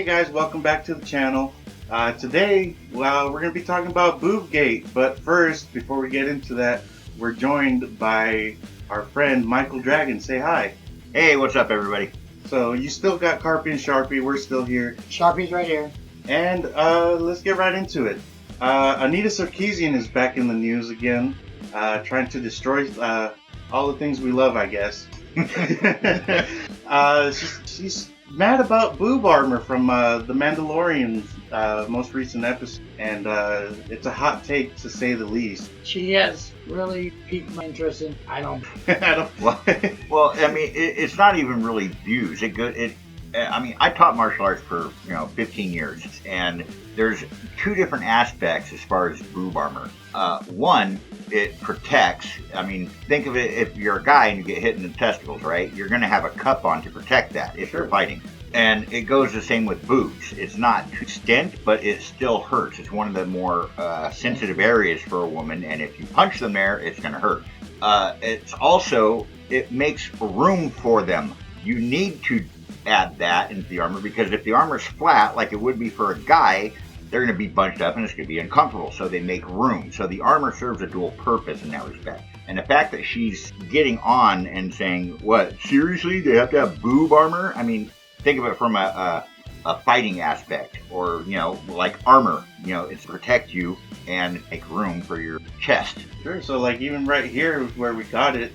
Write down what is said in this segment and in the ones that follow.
guys, welcome back to the channel. Today, we're going to be talking about Boobgate, but first, before we get into that, we're joined by our friend Michael Dragon. Say hi. Hey, what's up, everybody? So, you still got Carpy and Sharpie, we're still here. Sharpie's right here. And let's get right into it. Anita Sarkeesian is back in the news again, trying to destroy all the things we love, I guess. She's mad about boob armor from the Mandalorian most recent episode, and it's a hot take to say the least. She has really piqued my interest in. I don't. Well, I mean, it's not even really views. I taught martial arts for 15 years, and there's two different aspects as far as boob armor. One, it protects. I mean, think of it, if you're a guy and you get hit in the testicles, right? You're going to have a cup on to protect that if you're fighting. And it goes the same with boobs. It's not to extent, but it still hurts. It's one of the more sensitive areas for a woman, and if you punch them there, it's going to hurt. It makes room for them. You need to add that into the armor, because if the armor's flat, like it would be for a guy, they're going to be bunched up and it's going to be uncomfortable. So they make room. So the armor serves a dual purpose in that respect. And the fact that she's getting on and saying, what, seriously? They have to have boob armor? I mean, think of it from a fighting aspect, or, like armor. It's to protect you and make room for your chest. Sure. So, like, even right here where we got it,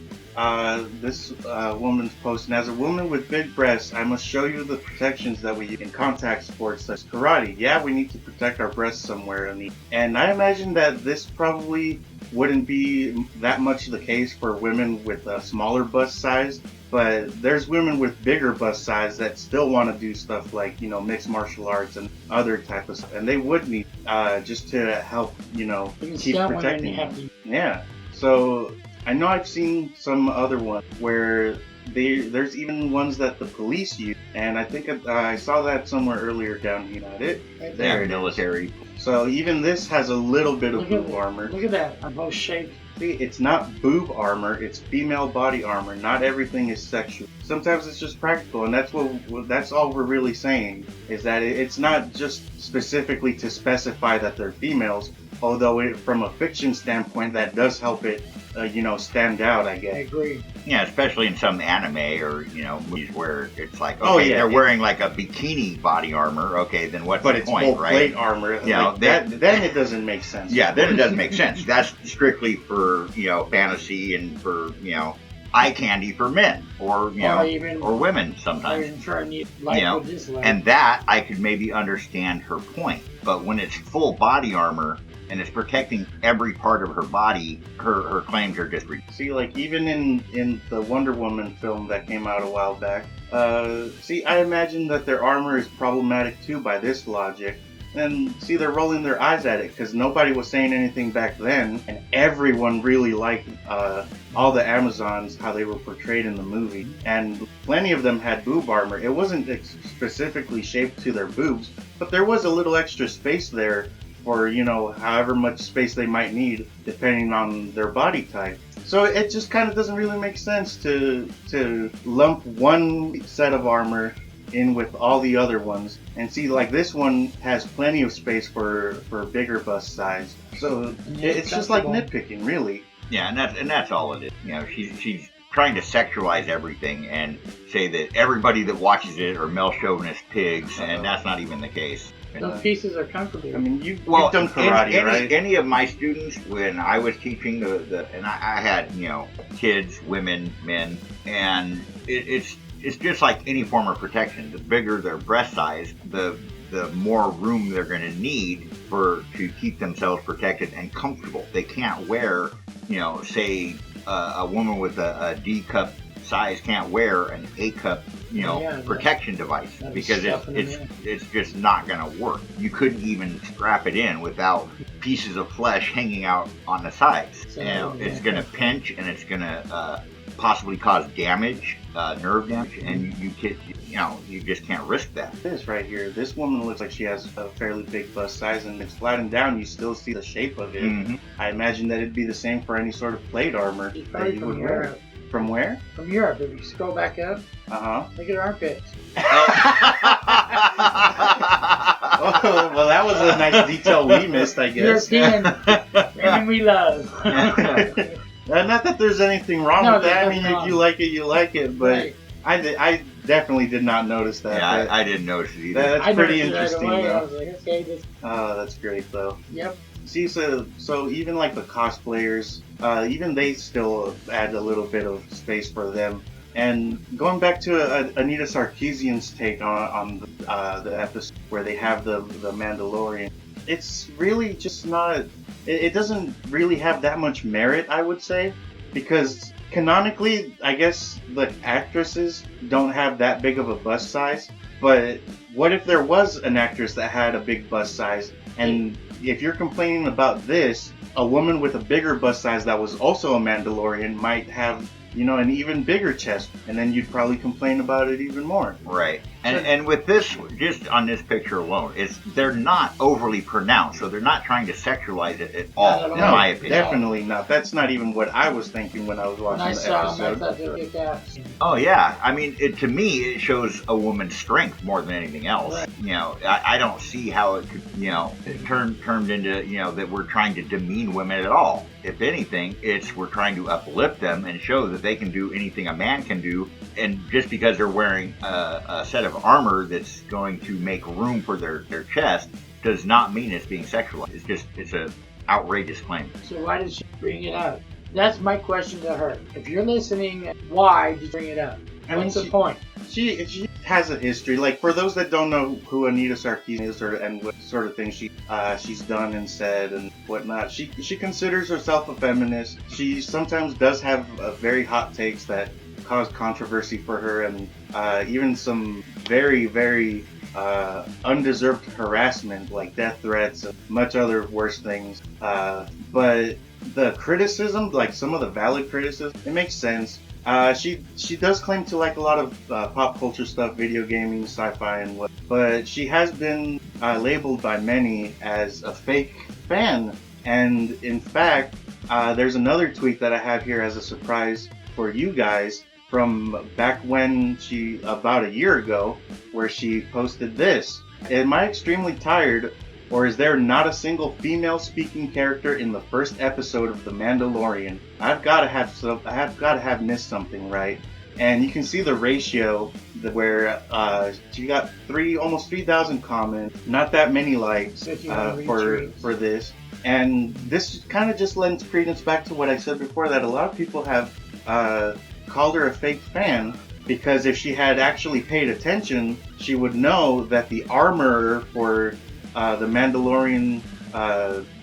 this woman's posting, as a woman with big breasts, I must show you the protections that we use in contact sports such as karate. Yeah, we need to protect our breasts somewhere. And I imagine that this probably wouldn't be that much the case for women with a smaller bust size, but there's women with bigger bust size that still want to do stuff like, mixed martial arts and other type of stuff, and they would need just to help, keep protecting them. Yeah. So I know I've seen some other ones where there's even ones that the police use, and I think I saw that somewhere earlier down here. They're military. So even this has a little bit of boob armor. Look at that, on both shapes. See, it's not boob armor, it's female body armor. Not everything is sexual. Sometimes it's just practical, and that's all we're really saying, is that it's not just specifically to specify that they're females, although from a fiction standpoint, that does help it stand out, I guess. I agree. Yeah, especially in some anime or, movies where it's like, they're wearing like a bikini body armor. Okay, then what's the point, right? But it's full plate armor. Then it doesn't make sense. Yeah, then it doesn't make sense. That's strictly for, fantasy and for, eye candy for men or women sometimes. And that I could maybe understand her point. But when it's full body armor and it's protecting every part of her body, her claims are just ridiculous. See, like even in the Wonder Woman film that came out a while back, I imagine that their armor is problematic too by this logic. And see, they're rolling their eyes at it because nobody was saying anything back then, and everyone really liked all the Amazons, how they were portrayed in the movie, and plenty of them had boob armor. It wasn't specifically shaped to their boobs, but there was a little extra space there for, however much space they might need depending on their body type. So it just kind of doesn't really make sense to lump one set of armor in with all the other ones. And see, like this one has plenty of space for bigger bust size. So it's just like nitpicking, really. Yeah, and that's all it is. She's trying to sexualize everything and say that everybody that watches it are male chauvinist pigs, and that's not even the case. Those pieces are comfortable. I mean, you've done karate, right? Any of my students, when I was teaching and I had, kids, women, men, and it's just like any form of protection. The bigger their breast size, the more room they're going to need to keep themselves protected and comfortable. They can't wear, say a woman with a D cup size can't wear an A cup, protection device, because it's just not going to work. You couldn't even strap it in without pieces of flesh hanging out on the sides. It's going to pinch, and it's going to possibly cause damage, nerve damage, and you just can't risk that. This right here, this woman looks like she has a fairly big bust size, and it's flattened down. You still see the shape of it. Mm-hmm. I imagine that it'd be the same for any sort of plate armor that you would wear. From where? From Europe. If you scroll back up, look at her armpits. Well, that was a nice detail we missed, I guess. European women we love. Not that there's anything wrong No, with that. I there's mean, nothing if you wrong. like it, you like it. But Right. I definitely did not notice that. Yeah, but I didn't notice it either. that's I pretty noticed it interesting, right away. I though. was like, okay, this. Oh, that's great, though. Yep. See, so even like the cosplayers, even they still add a little bit of space for them. And going back to Anita Sarkeesian's take on the episode where they have the Mandalorian, it's really just not. It doesn't really have that much merit, I would say, because canonically, I guess the actresses don't have that big of a bust size. But what if there was an actress that had a big bust size? And if you're complaining about this, a woman with a bigger bust size that was also a Mandalorian might have, an even bigger chest, and then you'd probably complain about it even more. Right. And with this, just on this picture alone, they're not overly pronounced, so they're not trying to sexualize it at all, in my opinion. Definitely not. That's not even what I was thinking when I was When watching I the saw them, I episode. thought they were kick ass. Oh yeah, I mean, to me, it shows a woman's strength more than anything else. Right. I don't see how it could, it turned into, that we're trying to demean women at all. If anything, we're trying to uplift them and show that they can do anything a man can do. And just because they're wearing a set of armor that's going to make room for their chest does not mean it's being sexualized. It's a outrageous claim. So why did she bring it up? That's my question to her. If you're listening, why did you bring it up? I mean, What's the point? She has a history. Like, for those that don't know who Anita Sarkeesian is and what sort of things she's done and said and whatnot, she considers herself a feminist. She sometimes does have very hot takes that cause controversy for her, and even some very, very undeserved harassment, like death threats and much other worse things. But the criticism, like some of the valid criticism, it makes sense. She does claim to like a lot of pop culture stuff, video gaming, sci-fi, and what. But she has been labeled by many as a fake fan. And in fact, there's another tweet that I have here as a surprise for you guys from back when about a year ago, where she posted this. Am I extremely tired, or is there not a single female speaking character in the first episode of The Mandalorian? I've got to have missed something, right? And you can see the ratio where she got almost 3,000 comments, not that many likes for this. And this kind of just lends credence back to what I said before, that a lot of people have called her a fake fan, because if she had actually paid attention, she would know that the armorer for the Mandalorian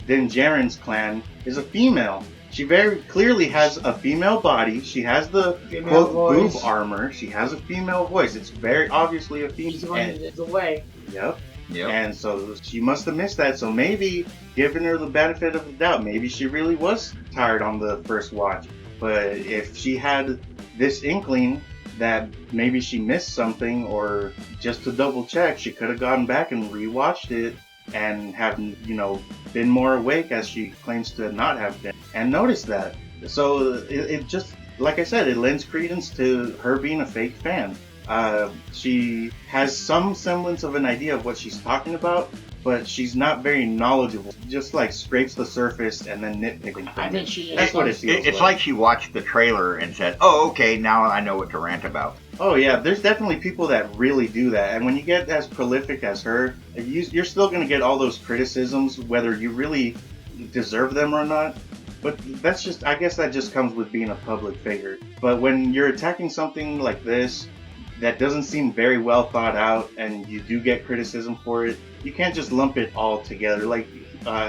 Din Djarin's clan is a female. She very clearly has a female body. She has the quote boob armor. She has a female voice. It's very obviously a female. She's the one that did the way. Yep. And so she must have missed that. So maybe, giving her the benefit of the doubt, maybe she really was tired on the first watch. But if she had this inkling that maybe she missed something, or just to double check, she could have gone back and rewatched it and have, been more awake, as she claims to not have been, and noticed that. So it just, like I said, it lends credence to her being a fake fan. She has some semblance of an idea of what she's talking about, but she's not very knowledgeable. Just like scrapes the surface and then nitpicking. I think she. That's what it feels It's like she watched the trailer and said, "Oh, okay, now I know what to rant about." Oh yeah, there's definitely people that really do that, and when you get as prolific as her, you're still going to get all those criticisms, whether you really deserve them or not. But that's just, I guess that just comes with being a public figure. But when you're attacking something like this that doesn't seem very well thought out, and you do get criticism for it, you can't just lump it all together. Like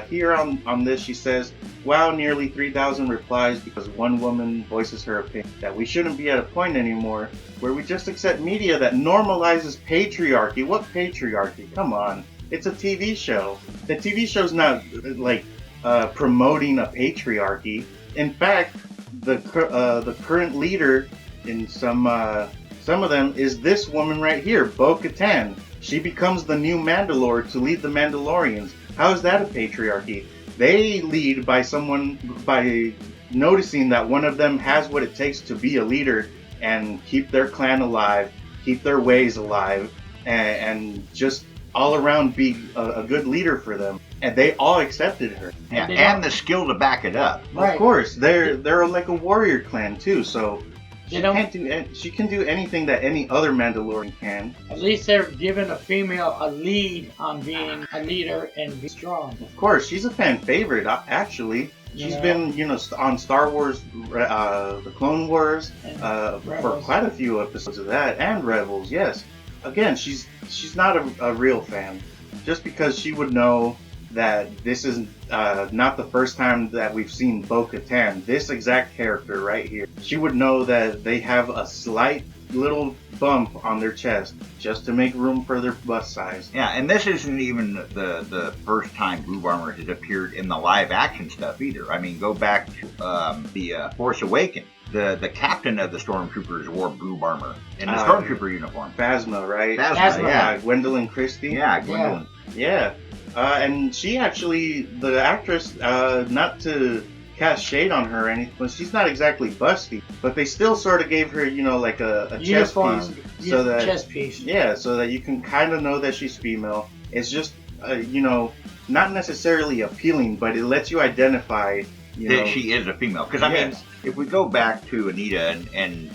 here on this, she says, "Wow, nearly 3,000 replies because one woman voices her opinion that we shouldn't be at a point anymore where we just accept media that normalizes patriarchy." What patriarchy? Come on. It's a TV show. The TV show's not like promoting a patriarchy. In fact, the current leader in some of them is this woman right here, Bo-Katan. She becomes the new Mandalore to lead the Mandalorians. How is that a patriarchy? They lead by noticing that one of them has what it takes to be a leader and keep their clan alive, keep their ways alive, and just all around be a good leader for them, and they all accepted her. Yeah, and the skill to back it up. Right. Of course, they're like a warrior clan too, so They don't- she can do anything that any other Mandalorian can. At least they're giving a female a lead on being a leader and be strong. Of course, she's a fan favorite. Actually, she's Yeah. been on Star Wars, the Clone Wars, for Rebels. quite a few episodes of that, and Rebels. Yes, again, she's not a real fan, just because she would know that this is not the first time that we've seen Bo-Katan, this exact character right here. She would know that they have a slight little bump on their chest just to make room for their bust size. Yeah, and this isn't even the first time boob armor has appeared in the live action stuff either. I mean, go back to the Force Awakens. The captain of the Stormtroopers wore boob armor in the Stormtrooper uniform. Phasma, right? Phasma, yeah. Gwendolyn Christie. Yeah, Gwendolyn. Yeah. And she actually, the actress, not to cast shade on her or anything, but she's not exactly busty, but they still sort of gave her, like a chest Uniform, piece. So that, chest piece. yeah, so that you can kind of know that she's female. It's just, not necessarily appealing, but it lets you identify, that she is a female. Because, I mean, Yes. if we go back to Anita and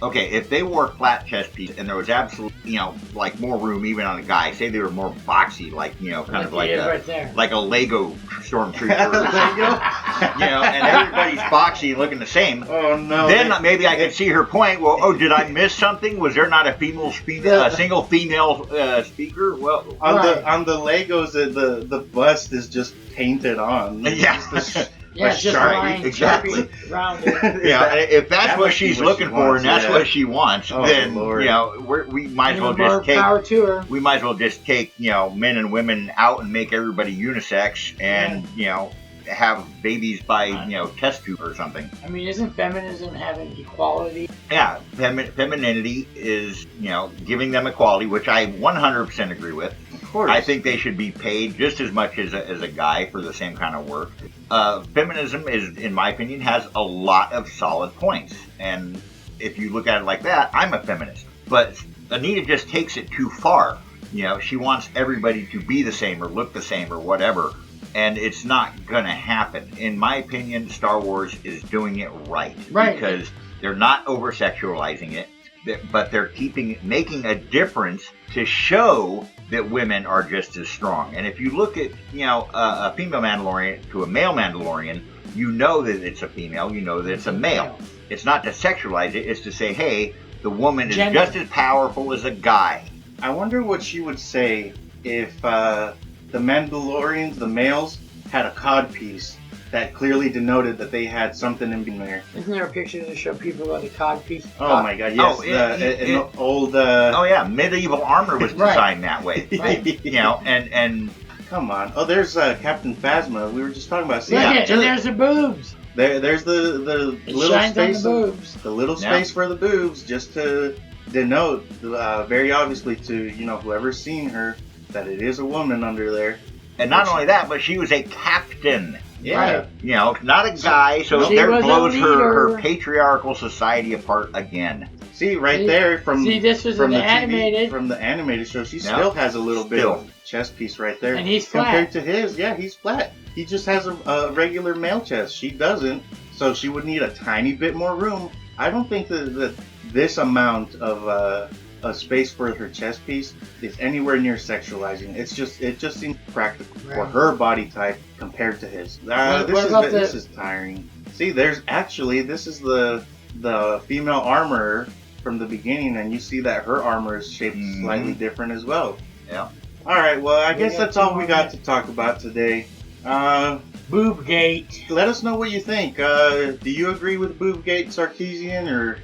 okay, if they wore flat chest piece and there was absolutely, like more room even on a guy, say they were more boxy, like, kind of like he is right there. like a Lego stormtrooper, and everybody's boxy and looking the same. Oh, no. Then maybe I could see her point. Well, did I miss something? Was there not a single female speaker? Well, on the Legos, the bust is just painted on. Yeah. Yeah, it's just Sharpie, lying exactly. Sharpie rounded. If that's That what must be she's what looking she for wants, and that's yeah. what she wants, Oh, then Lord. we might as well More just take power to her. we might as well just take men and women out and make everybody unisex and have babies by test tube or something. I mean, isn't feminism having equality? Yeah, femininity is giving them equality, which I 100% agree with. Of course. I think they should be paid just as much as a guy for the same kind of work. Feminism is, in my opinion, has a lot of solid points. And if you look at it like that, I'm a feminist. But Anita just takes it too far. She wants everybody to be the same or look the same or whatever. And it's not going to happen. In my opinion, Star Wars is doing it right. Right. Because they're not over-sexualizing it, but they're making a difference to show that women are just as strong. And if you look at, a female Mandalorian to a male Mandalorian, you know that it's a female, you know that it's a male. It's not to sexualize it, it's to say, hey, the woman is just as powerful as a guy. I wonder what she would say if the Mandalorians, the males, had a cod piece that clearly denoted that they had something in there. Isn't there a picture to show people what a cod piece? Oh my god, yes. An old... medieval armor was designed that way. Right. And Come on. Oh, there's Captain Phasma. We were just talking about... Look at it, and there's the boobs. There's the It little shines on the space... boobs. The little space for the boobs, just to denote very obviously to, whoever's seen her, that it is a woman under there. And not only that, but she was a captain. Yeah. Right. Not a guy, so She there was a blows her leader. patriarchal society apart again. See, right there from this was from an the animated. from the animated show, she still has a little bit of chest piece right there. And he's compared flat. to his, he's flat. He just has a regular male chest. She doesn't, so she would need a tiny bit more room. I don't think that this amount of space for her chest piece is anywhere near sexualizing. It just seems practical for her body type compared to his. This is tiring. See, this is the female armor from the beginning, and you see that her armor is shaped slightly different as well. Yeah. All right. Well, I guess that's all we got to talk about today. Boobgate. Let us know what you think. Do you agree with Boobgate Sarkeesian or?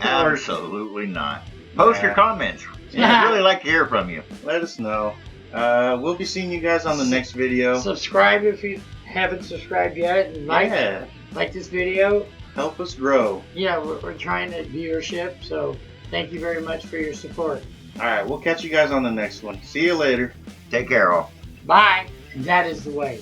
Absolutely not. Post your comments. Yeah. I'd really like to hear from you. Let us know. We'll be seeing you guys on the next video. Subscribe if you haven't subscribed yet, and like this video. Help us grow. Yeah, we're trying to viewership, so thank you very much for your support. All right, we'll catch you guys on the next one. See you later. Take care, all. Bye. And that is the way.